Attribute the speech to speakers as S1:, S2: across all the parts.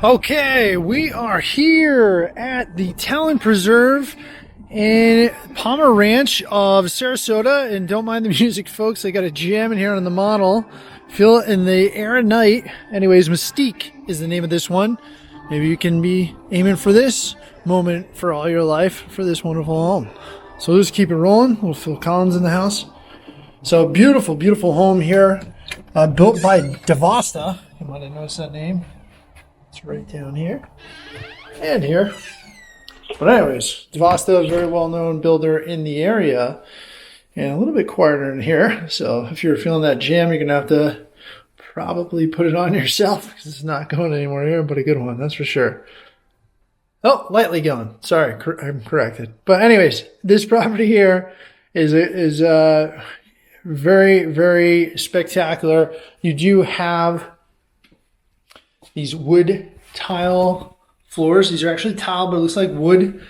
S1: Okay, we are here at the Talon Preserve in Palmer Ranch of Sarasota. And don't mind the music, folks. I got a jam in here on the model. Feel it in the air at night. Anyways, Mystique is the name of this one. Maybe you can be aiming for this moment for all your life for this wonderful home. So let's keep it rolling. Little Phil Collins in the house. So beautiful, beautiful home here. Built by DiVosta. You might have noticed that name. It's right down here and here. But anyways, DiVosta is a very well-known builder in the area and a little bit quieter in here. So if you're feeling that jam, you're going to have to probably put it on yourself because it's not going anywhere here, but a good one, that's for sure. Oh, lightly going. Sorry, I'm corrected. But anyways, this property here is very, very spectacular. You do have these wood tile floors. These are actually tile, but it looks like wood.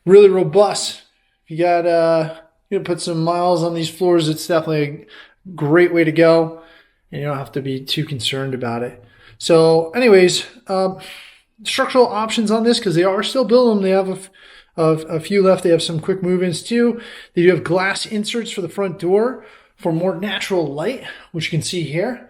S1: Really robust. If you got you put some miles on these floors, it's definitely a great way to go. And you don't have to be too concerned about it. So anyways, structural options on this, because they are still building them. They have a few left. They have some quick move-ins too. They do have glass inserts for the front door for more natural light, which you can see here.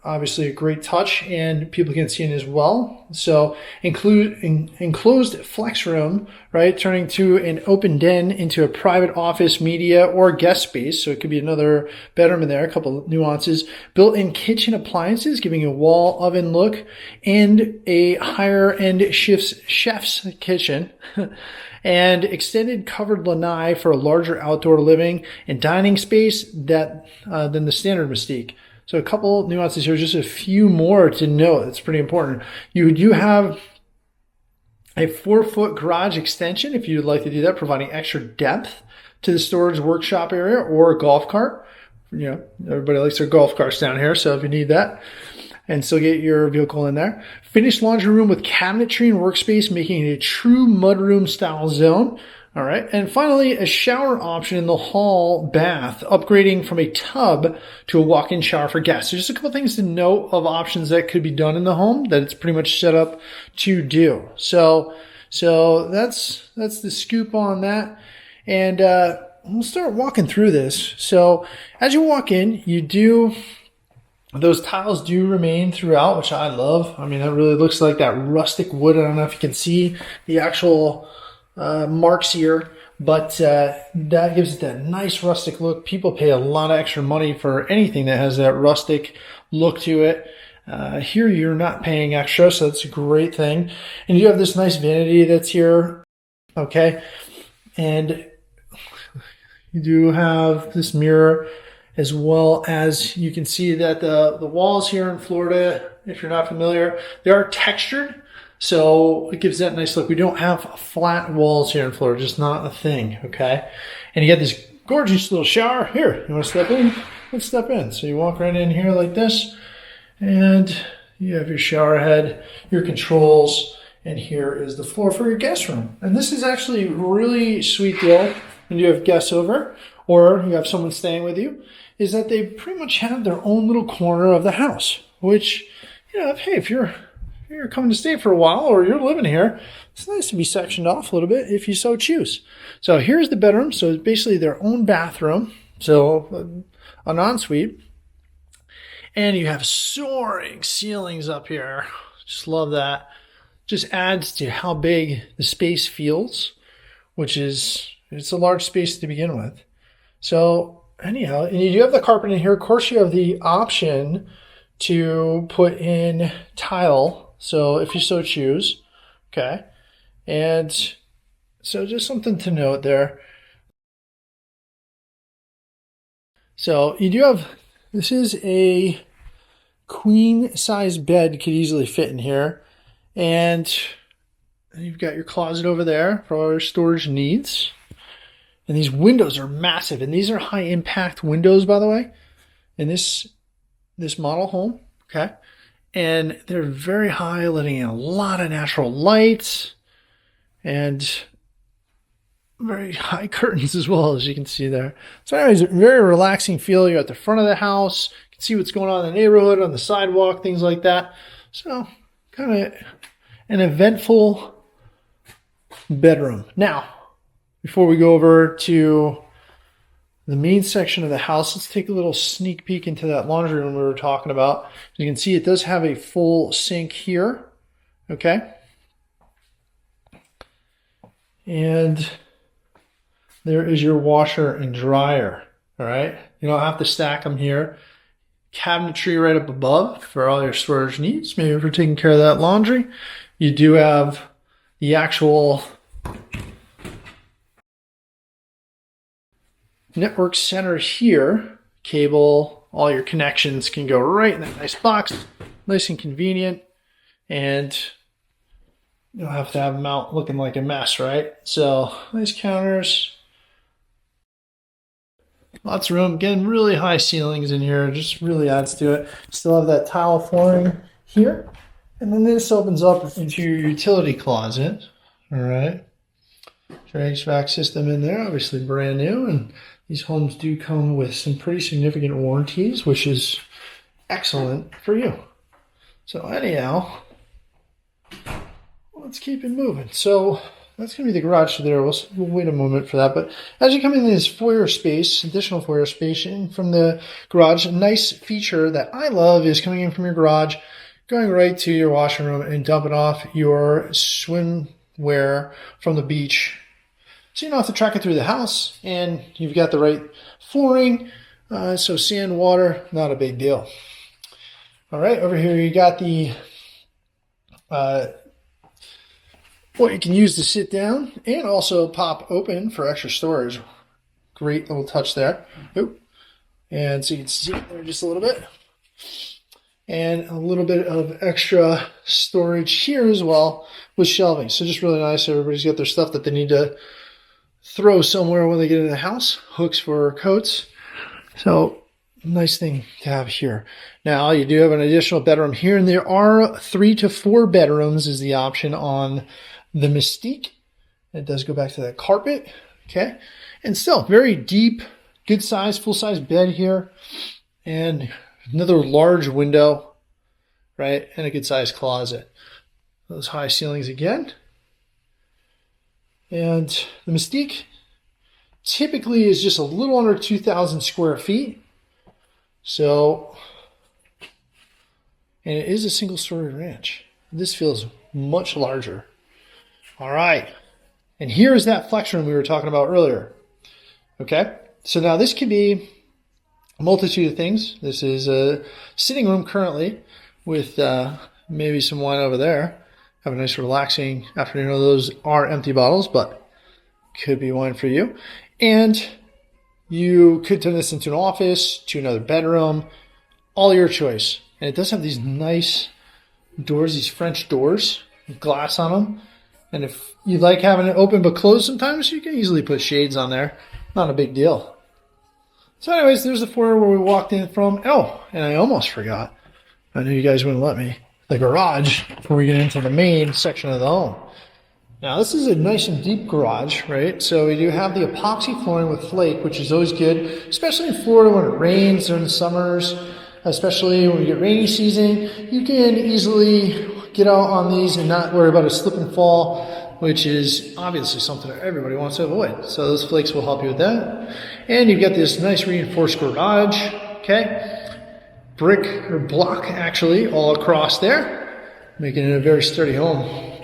S1: Obviously a great touch, and people can see it as well. So enclosed flex room, right, turning to an open den into a private office, media, or guest space. So it could be another bedroom in there, a couple of nuances. Built-in kitchen appliances, giving you a wall oven look, and a higher-end chef's kitchen. And extended covered lanai for a larger outdoor living and dining space than the standard Mystique. So a couple nuances here, just a few more to note. That's pretty important. You do have a 4-foot garage extension if you'd like to do that, providing extra depth to the storage workshop area or a golf cart. You know, everybody likes their golf carts down here, so if you need that, and still get your vehicle in there. Finished laundry room with cabinetry and workspace, making it a true mudroom style zone. All right. And finally, a shower option in the hall bath, upgrading from a tub to a walk-in shower for guests. So just a couple things to note of options that could be done in the home that it's pretty much set up to do. So that's the scoop on that. And we'll start walking through this. So as you walk in, those tiles do remain throughout, which I love. I mean, that really looks like that rustic wood. I don't know if you can see the actual marks here, but that gives it that nice rustic look. People pay a lot of extra money for anything that has that rustic look to it. Here you're not paying extra, so that's a great thing. And you have this nice vanity that's here, okay? And you do have this mirror, as well as you can see that the walls here in Florida, if you're not familiar, they are textured. So it gives that nice look. We don't have flat walls here in Florida, just not a thing, okay? And you got this gorgeous little shower. Here, you want to step in? Let's step in. So you walk right in here like this, and you have your shower head, your controls, and here is the floor for your guest room. And this is actually a really sweet deal when you have guests over or you have someone staying with you, is that they pretty much have their own little corner of the house, which, you know, hey, if you're coming to stay for a while or you're living here, it's nice to be sectioned off a little bit if you so choose. So here's the bedroom. So it's basically their own bathroom. So an ensuite. And you have soaring ceilings up here. Just love that. Just adds to how big the space feels, which is, it's a large space to begin with. So anyhow, and you do have the carpet in here. Of course, you have the option to put in tile. So if you so choose, okay. And so just something to note there. So you do have, this is a queen size bed, could easily fit in here. And you've got your closet over there for all your storage needs. And these windows are massive. And these are high impact windows, by the way, in this model home, okay. And they're very high, letting in a lot of natural light and very high curtains as well, as you can see there. So anyways, a very relaxing feel. You're at the front of the house. You can see what's going on in the neighborhood, on the sidewalk, things like that. So kind of an eventful bedroom. Now, before we go over to the main section of the house, let's take a little sneak peek into that laundry room we were talking about. As you can see, it does have a full sink here. Okay. And there is your washer and dryer. All right. You don't have to stack them here. Cabinetry right up above for all your storage needs. Maybe for taking care of that laundry. You do have the actual network center here. Cable, all your connections can go right in that nice box. Nice and convenient. And you don't have to have them out looking like a mess, right? So nice counters. Lots of room. Again, really high ceilings in here. Just really adds to it. Still have that tile flooring here. And then this opens up into your utility closet. All right. Your HVAC system in there, obviously brand new. And these homes do come with some pretty significant warranties, which is excellent for you. So anyhow, let's keep it moving. So that's going to be the garage there. We'll wait a moment for that. But as you come into this foyer space, additional foyer space in from the garage, a nice feature that I love is coming in from your garage, going right to your washing room and dumping off your swimwear from the beach. So you don't have to track it through the house, and you've got the right flooring. So sand, water, not a big deal. All right, over here you got the what you can use to sit down and also pop open for extra storage. Great little touch there. Oop. And so you can see it there just a little bit. And a little bit of extra storage here as well with shelving. So just really nice. Everybody's got their stuff that they need to throw somewhere when they get in the house. Hooks for coats. So nice thing to have here. Now you do have an additional bedroom here, and there are 3 to 4 bedrooms is the option on the Mystique. It does go back to that carpet. Okay. And still very deep, good size, full size bed here. And another large window, right? And a good size closet. Those high ceilings again. And the Mystique typically is just a little under 2,000 square feet. So, and it is a single story ranch. This feels much larger. All right. And here is that flex room we were talking about earlier. Okay. So now this could be a multitude of things. This is a sitting room currently with maybe some wine over there. Have a nice relaxing afternoon. Those are empty bottles, but could be wine for you. And you could turn this into an office, to another bedroom, all your choice. And it does have these nice doors, these French doors with glass on them. And if you like having it open but closed sometimes, you can easily put shades on there. Not a big deal. So anyways, there's the foyer where we walked in from. Oh, and I almost forgot. I knew you guys wouldn't let me. The garage before we get into the main section of the home. Now this is a nice and deep garage, right? So we do have the epoxy flooring with flake, which is always good, especially in Florida when it rains during the summers, especially when we get rainy season. You can easily get out on these and not worry about a slip and fall, which is obviously something that everybody wants to avoid. So those flakes will help you with that. And you've got this nice reinforced garage, okay? Brick or block actually all across there, making it a very sturdy home.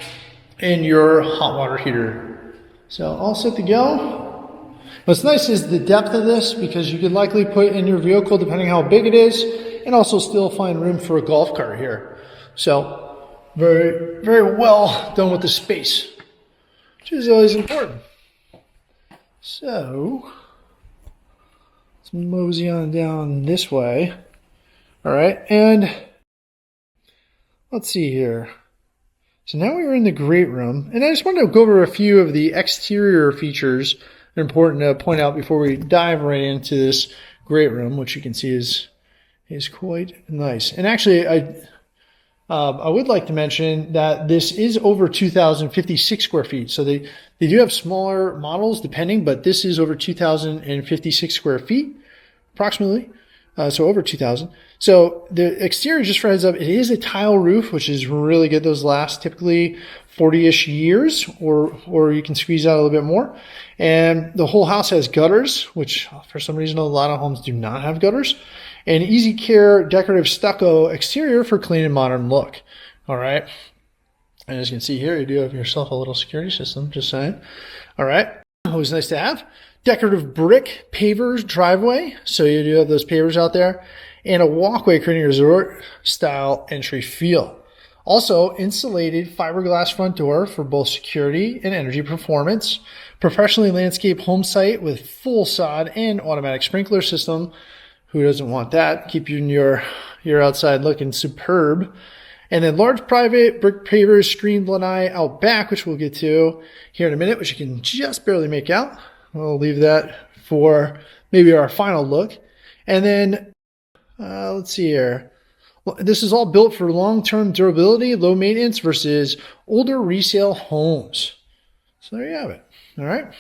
S1: And your hot water heater. So all set to go. What's nice is the depth of this, because you could likely put in your vehicle depending how big it is, and also still find room for a golf cart here. So very, very well done with the space, which is always important. So let's mosey on down this way. All right, and let's see here. So now we are in the great room, and I just wanted to go over a few of the exterior features that are important to point out before we dive right into this great room, which you can see is quite nice. And actually, I would like to mention that this is over 2,056 square feet. So they do have smaller models depending, but this is over 2,056 square feet approximately. So over 2,000. So the exterior, just for heads up, it is a tile roof, which is really good. Those last typically 40-ish years, or you can squeeze out a little bit more. And the whole house has gutters, which for some reason a lot of homes do not have gutters. And easy care decorative stucco exterior for clean and modern look. All right. And as you can see here, you do have yourself a little security system, just saying. All right. Always nice to have. Decorative brick pavers driveway. So you do have those pavers out there. And a walkway creating a resort style entry feel. Also, insulated fiberglass front door for both security and energy performance. Professionally landscaped home site with full sod and automatic sprinkler system. Who doesn't want that? Keep you in your outside looking superb. And then large private brick pavers, screened lanai out back, which we'll get to here in a minute, which you can just barely make out. We'll leave that for maybe our final look. And then, let's see here. Well, this is all built for long-term durability, low maintenance versus older resale homes. So there you have it. All right.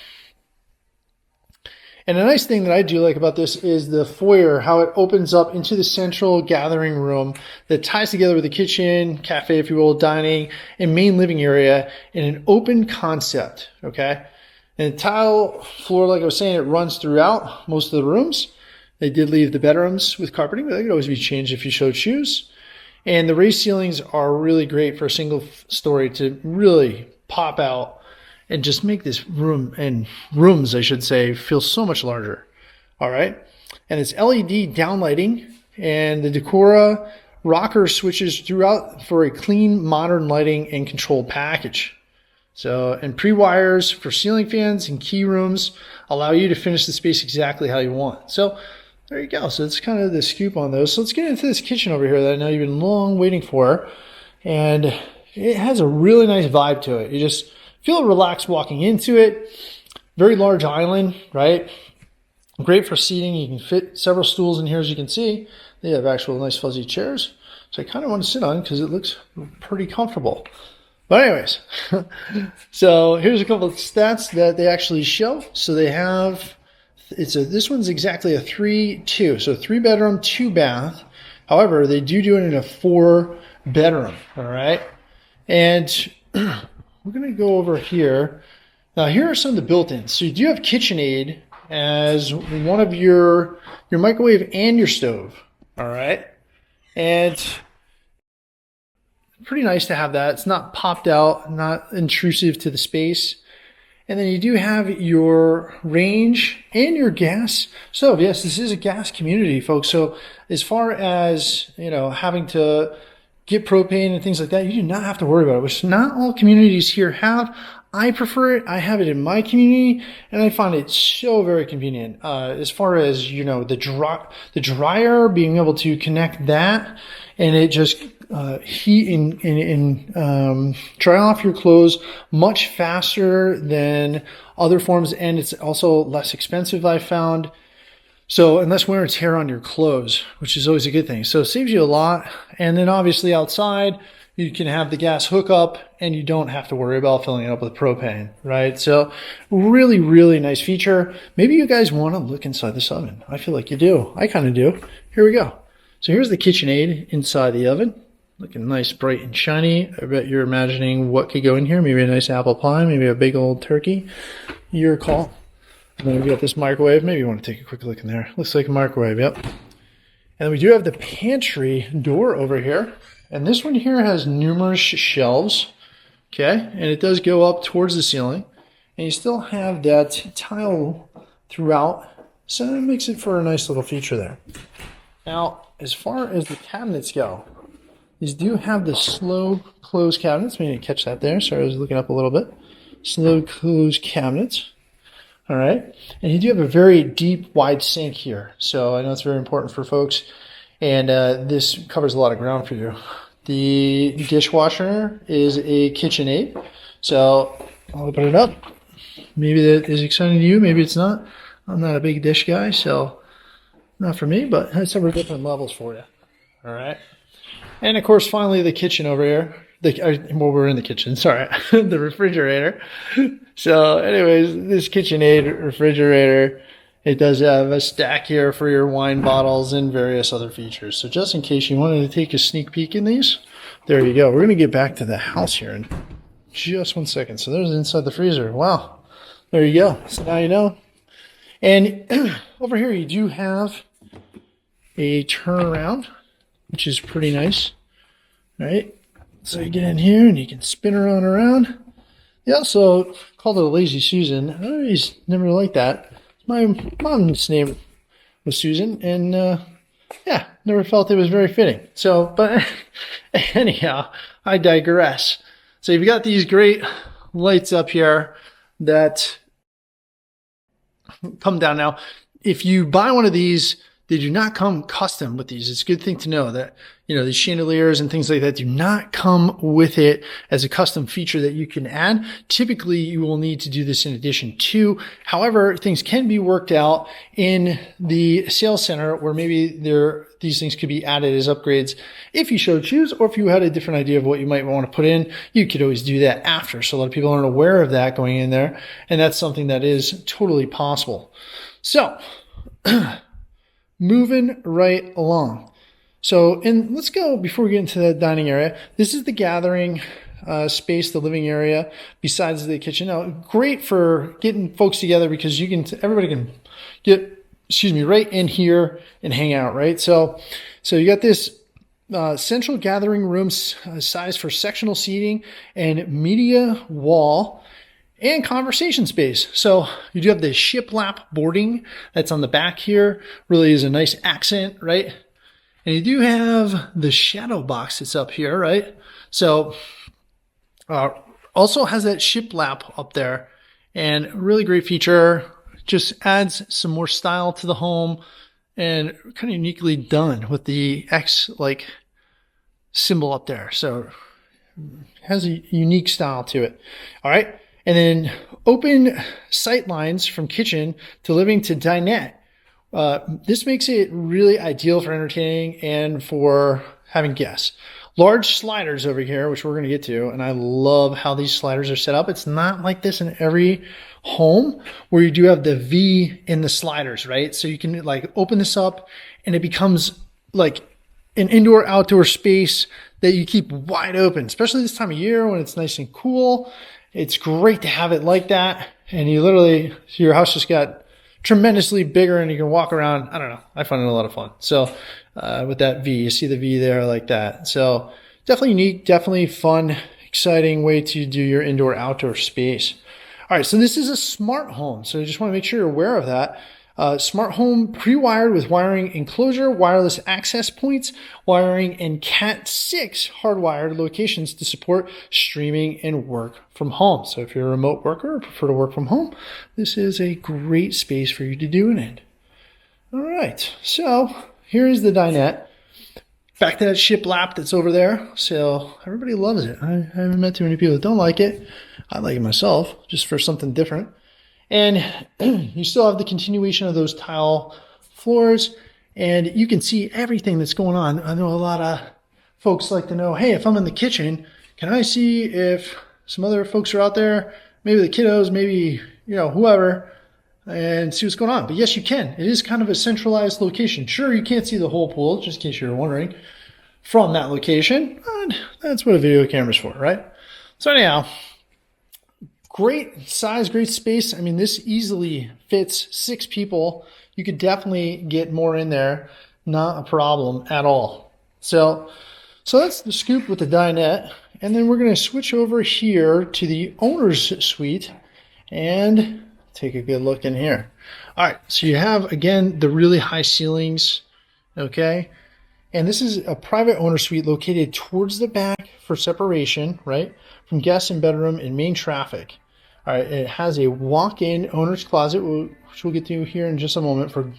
S1: And a nice thing that I do like about this is the foyer, how it opens up into the central gathering room that ties together with the kitchen, cafe, if you will, dining, and main living area in an open concept, okay? And tile floor, like I was saying, it runs throughout most of the rooms. They did leave the bedrooms with carpeting, but they could always be changed if you so choose. And the raised ceilings are really great for a single story to really pop out and just make this room, and rooms, I should say, feel so much larger. All right. And it's LED downlighting, and the Decora rocker switches throughout for a clean, modern lighting and control package. So, and pre-wires for ceiling fans and key rooms allow you to finish the space exactly how you want. So there you go. So it's kind of the scoop on those. So let's get into this kitchen over here that I know you've been long waiting for. And it has a really nice vibe to it. You just feel relaxed walking into it. Very large island, right? Great for seating. You can fit several stools in here, as you can see. They have actual nice fuzzy chairs. So I kind of want to sit on because it looks pretty comfortable. But anyways, so here's a couple of stats that they actually show. So they have, this one's exactly a 3-2. So 3-bedroom, 2-bath. However, they do it in a 4-bedroom. All right. And we're going to go over here. Now, here are some of the built-ins. So you do have KitchenAid as one of your microwave and your stove. All right. And pretty nice to have that. It's not popped out, not intrusive to the space. And then you do have your range and your gas stove. Yes, this is a gas community, folks. So as far as, having to get propane and things like that, you do not have to worry about it, which not all communities here have. I prefer it. I have it in my community, and I find it so very convenient. As far as, the dryer, being able to connect that, and it just heat and dry off your clothes much faster than other forms, and it's also less expensive, I found. So, and less wear and tear on your clothes, which is always a good thing. So it saves you a lot. And then obviously outside, you can have the gas hookup and you don't have to worry about filling it up with propane, right? So really, really nice feature. Maybe you guys want to look inside this oven. I feel like you do. I kind of do. Here we go. So here's the KitchenAid inside the oven. Looking nice, bright and shiny. I bet you're imagining what could go in here. Maybe a nice apple pie, maybe a big old turkey. Your call. And then we've got this microwave. Maybe you want to take a quick look in there. Looks like a microwave, yep. And we do have the pantry door over here. And this one here has numerous shelves, okay? And it does go up towards the ceiling. And you still have that tile throughout. So that makes it for a nice little feature there. Now, as far as the cabinets go, these do have the slow close cabinets. Maybe you didn't catch that there. Sorry, I was looking up a little bit. Slow close cabinets. All right. And you do have a very deep, wide sink here. So I know it's very important for folks. And this covers a lot of ground for you. The dishwasher is a KitchenAid. So I'll open it up. Maybe that is exciting to you. Maybe it's not. I'm not a big dish guy, so not for me, but it's several different levels for you. All right. And of course, finally, the kitchen over here. We're in the kitchen, sorry. The refrigerator. So anyways, this KitchenAid refrigerator it does have a stack here for your wine bottles and various other features. So just in case you wanted to take a sneak peek in these, there you go. We're going to get back to the house here in just 1 second. So there's inside the freezer. Wow. There you go. So now you know. And over here you do have a turnaround, which is pretty nice. All right. So you get in here and you can spin around. They also called it a Lazy Susan. I always never liked that. My mom's name was Susan, and yeah, never felt it was very fitting. So, but anyhow, I digress. So you've got these great lights up here that come down. Now, if you buy one of these, they do not come custom with these. It's a good thing to know that, you know, these chandeliers and things like that do not come with it as a custom feature that you can add. Typically, you will need to do this in addition to. However, things can be worked out in the sales center where maybe these things could be added as upgrades if you so choose, or if you had a different idea of what you might want to put in, you could always do that after. So a lot of people aren't aware of that going in there, and that's something that is totally possible. So, moving right along. So, let's go before we get into the dining area. This is the gathering space, the living area, besides the kitchen. Now, great for getting folks together because everybody can get, right in here and hang out, right? So you got this central gathering room size for sectional seating and media wall and conversation space. So you do have the shiplap boarding that's on the back here. Really is a nice accent, right? And you do have the shadow box that's up here, right? So also has that shiplap up there, and really great feature. Just adds some more style to the home, and kind of uniquely done with the X like symbol up there. So it has a unique style to it. All right. And then open sight lines from kitchen to living to dinette. This makes it really ideal for entertaining and for having guests. Large sliders over here, which we're going to get to, and I love how these sliders are set up. It's not like this in every home where you do have the V in the sliders, right? So you can like open this up and it becomes like an indoor-outdoor space that you keep wide open, especially this time of year when it's nice and cool. It's great to have it like that. And your house just got tremendously bigger and you can walk around. I don't know. I find it a lot of fun. So with that V, you see the V there like that. So definitely unique, definitely fun, exciting way to do your indoor-outdoor space. All right, so this is a smart home. So I just want to make sure you're aware of that. Smart home pre-wired with wiring enclosure, wireless access points, wiring, and Cat 6 hardwired locations to support streaming and work from home. So if you're a remote worker or prefer to work from home, this is a great space for you to do it in. All right, so here is the dinette. Back to that shiplap that's over there. So everybody loves it. I haven't met too many people that don't like it. I like it myself, just for something different. And you still have the continuation of those tile floors, and you can see everything that's going on. I know a lot of folks like to know, hey, if I'm in the kitchen, can I see if some other folks are out there, maybe the kiddos, maybe, whoever, and see what's going on. But yes, you can. It is kind of a centralized location. Sure, you can't see the whole pool, just in case you're wondering, from that location. But that's what a video camera's for, right? So anyhow, great size, great space. I mean, this easily fits 6 people. You could definitely get more in there. Not a problem at all. So that's the scoop with the dinette. And then we're going to switch over here to the owner's suite and take a good look in here. All right, so you have, again, the really high ceilings, okay? And this is a private owner suite located towards the back for separation, right, from guest and bedroom and main traffic. All right, it has a walk-in owner's closet, which we'll get to here in just a moment, for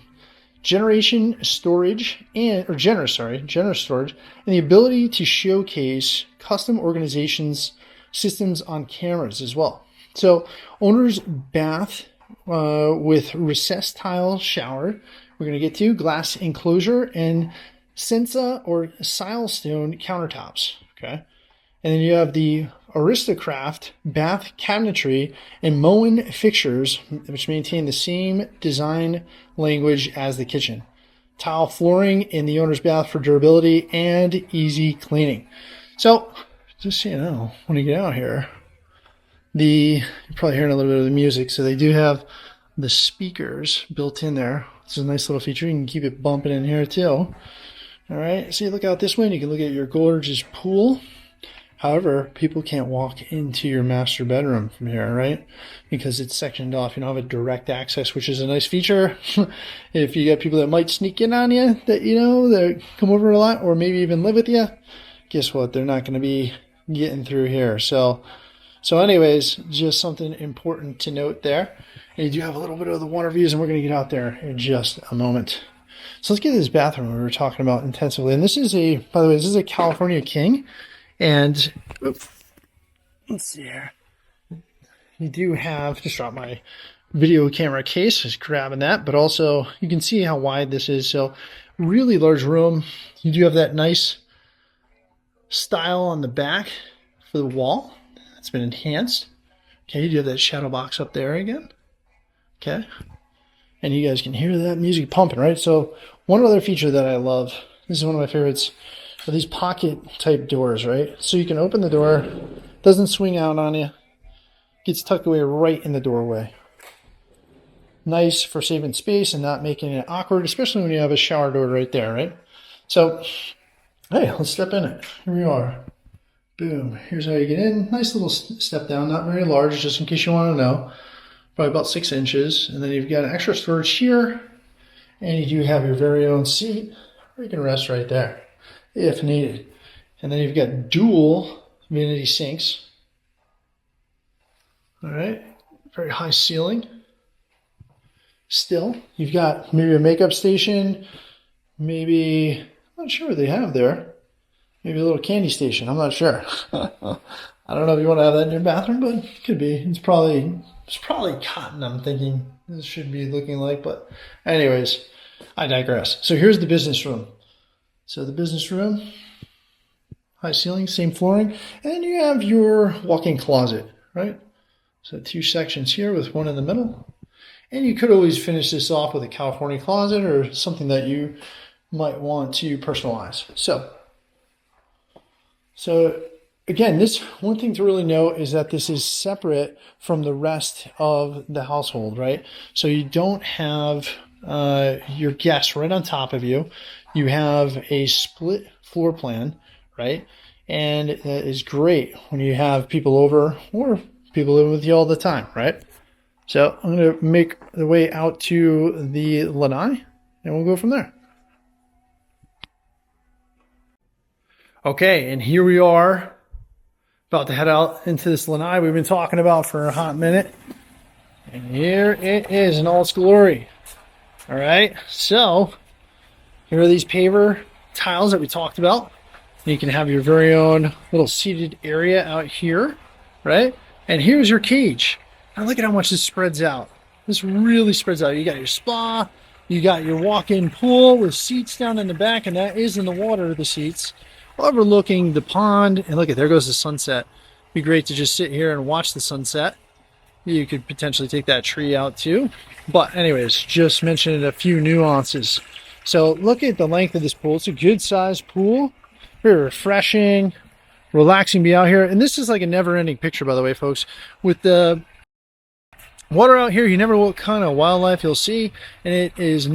S1: generous storage, and the ability to showcase custom organizations systems on cameras as well. So owner's bath with recessed tile shower. We're going to get to glass enclosure and Sensa or silestone countertops. Okay. And then you have the Aristocraft bath cabinetry and Moen fixtures, which maintain the same design language as the kitchen. Tile flooring in the owner's bath for durability and easy cleaning. So, just so you know, when you get out here, you're probably hearing a little bit of the music. So they do have the speakers built in there. It's a nice little feature. You can keep it bumping in here too. All right, so you look out this way and you can look at your gorgeous pool. However, people can't walk into your master bedroom from here, right? Because it's sectioned off. You don't have a direct access, which is a nice feature. If you got people that might sneak in on you, that come over a lot, or maybe even live with you, guess what? They're not going to be getting through here. So anyways, just something important to note there. And you do have a little bit of the water views, and we're going to get out there in just a moment. So let's get to this bathroom we were talking about intensively. And this is by the way, this is a California King. And let's see here. You do have, just drop my video camera case, just grabbing that, but also you can see how wide this is. So really large room. You do have that nice style on the back for the wall. It's been enhanced. Okay, you do have that shadow box up there again. Okay. And you guys can hear that music pumping, right? So one other feature that I love, this is one of my favorites, are these pocket type doors, right? So you can open the door, doesn't swing out on you, gets tucked away right in the doorway. Nice for saving space and not making it awkward, especially when you have a shower door right there, right? So, hey, let's step in it. Here we are. Boom. Here's how you get in. Nice little step down, not very large, just in case you want to know. Probably about 6 inches. And then you've got extra storage here. And you do have your very own seat where you can rest right there if needed. And then you've got dual vanity sinks. All right, very high ceiling. Still, you've got maybe a makeup station, maybe, I'm not sure what they have there. Maybe a little candy station, I'm not sure. I don't know if you want to have that in your bathroom, but it could be. It's probably cotton, I'm thinking this should be looking like, but anyways, I digress. So here's the business room. So the business room, high ceiling, same flooring, and then you have your walk-in closet, right? So 2 sections here with one in the middle. And you could always finish this off with a California closet or something that you might want to personalize. So again, this one thing to really note is that this is separate from the rest of the household, right? So you don't have your guests right on top of you. You have a split floor plan, right? And that is great when you have people over or people living with you all the time, right? So I'm going to make the way out to the lanai, and we'll go from there. Okay, and here we are, about to head out into this lanai we've been talking about for a hot minute. And here it is in all its glory. All right, so here are these paver tiles that we talked about. You can have your very own little seated area out here, right? And here's your cage. Now look at how much this spreads out. This really spreads out. You got your spa, you got your walk-in pool with seats down in the back, and that is in the water, the seats, overlooking the pond. And look at, there goes the sunset. Be great to just sit here and watch the sunset. You could potentially take that tree out too. But anyways, just mentioning a few nuances. So look at the length of this pool. It's a good sized pool. Very refreshing, relaxing to be out here. And this is like a never ending picture, by the way, folks. With the water out here, you never know what kind of wildlife you'll see. And it is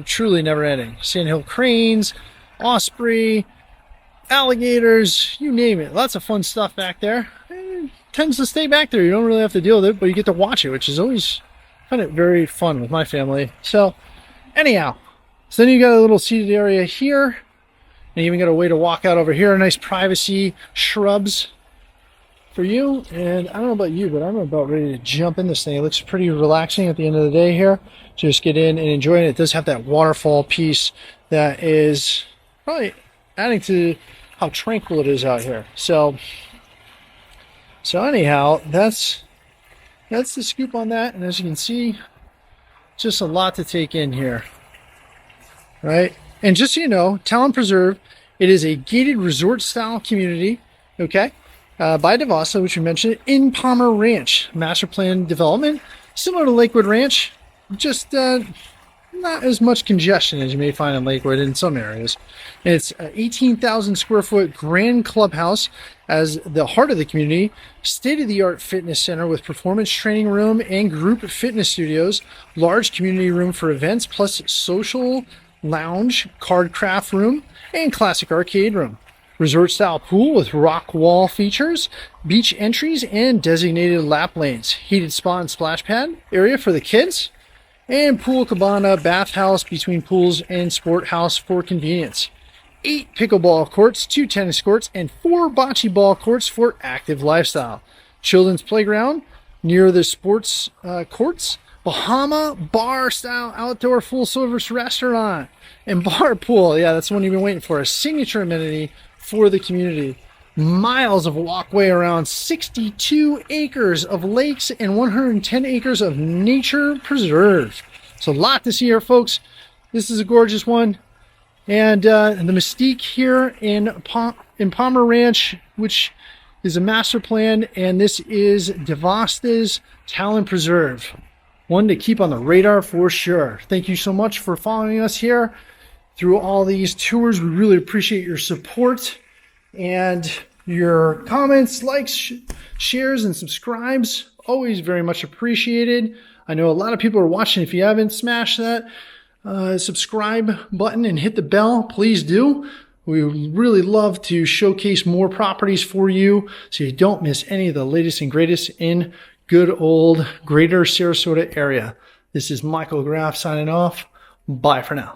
S1: truly never ending. Sandhill cranes, osprey, alligators, you name it. Lots of fun stuff back there. It tends to stay back there. You don't really have to deal with it, but you get to watch it, which is always, I find it very fun with my family. So anyhow, so then you got a little seated area here. And you even got a way to walk out over here. Nice privacy, shrubs for you. And I don't know about you, but I'm about ready to jump in this thing. It looks pretty relaxing at the end of the day here. Just get in and enjoy it. It does have that waterfall piece that is probably adding to how tranquil it is out here. So anyhow, that's the scoop on that. And as you can see, just a lot to take in here, right? And just so you know, Talon Preserve, it is a gated resort style community, okay? by DiVosta, which we mentioned, in Palmer Ranch. Master plan development, similar to Lakewood Ranch, just not as much congestion as you may find in Lakewood in some areas. It's an 18,000 square foot grand clubhouse as the heart of the community, state-of-the-art fitness center with performance training room and group fitness studios, large community room for events, plus social lounge, card craft room, and classic arcade room. Resort-style pool with rock wall features, beach entries, and designated lap lanes. Heated spa and splash pad area for the kids, and pool cabana bathhouse between pools and sport house for convenience. 8 pickleball courts, 2 tennis courts, and 4 bocce ball courts for active lifestyle. Children's playground near the sports courts. Bahama bar-style outdoor full-service restaurant and bar pool. Yeah, that's the one you've been waiting for. A signature amenity for the community. Miles of walkway around 62 acres of lakes and 110 acres of nature preserve. So a lot to see here, folks. This is a gorgeous one. And the mystique here in Palmer Ranch, which is a master plan, and this is DiVosta's Talon Preserve. One to keep on the radar for sure. Thank you so much for following us here through all these tours. We really appreciate your support and your comments, likes, shares, and subscribes. Always very much appreciated. I know a lot of people are watching. If you haven't smashed that subscribe button and hit the bell, please do. We really love to showcase more properties for you so you don't miss any of the latest and greatest in good old greater Sarasota area. This is Michael Graf signing off. Bye for now.